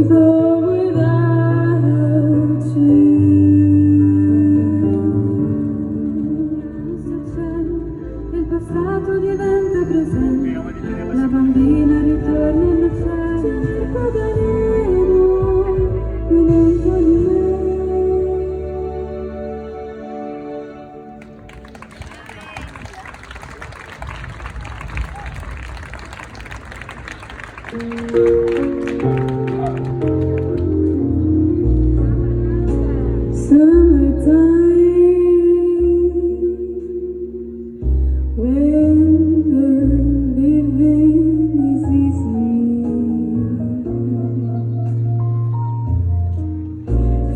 go without you. Il passato diventa presente, la bambina ritorna innocente, cerca veleno qui dentro di me. Summertime, when the living is easy,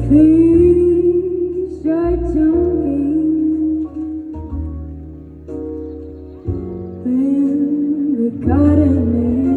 fish are jumping when the cotton is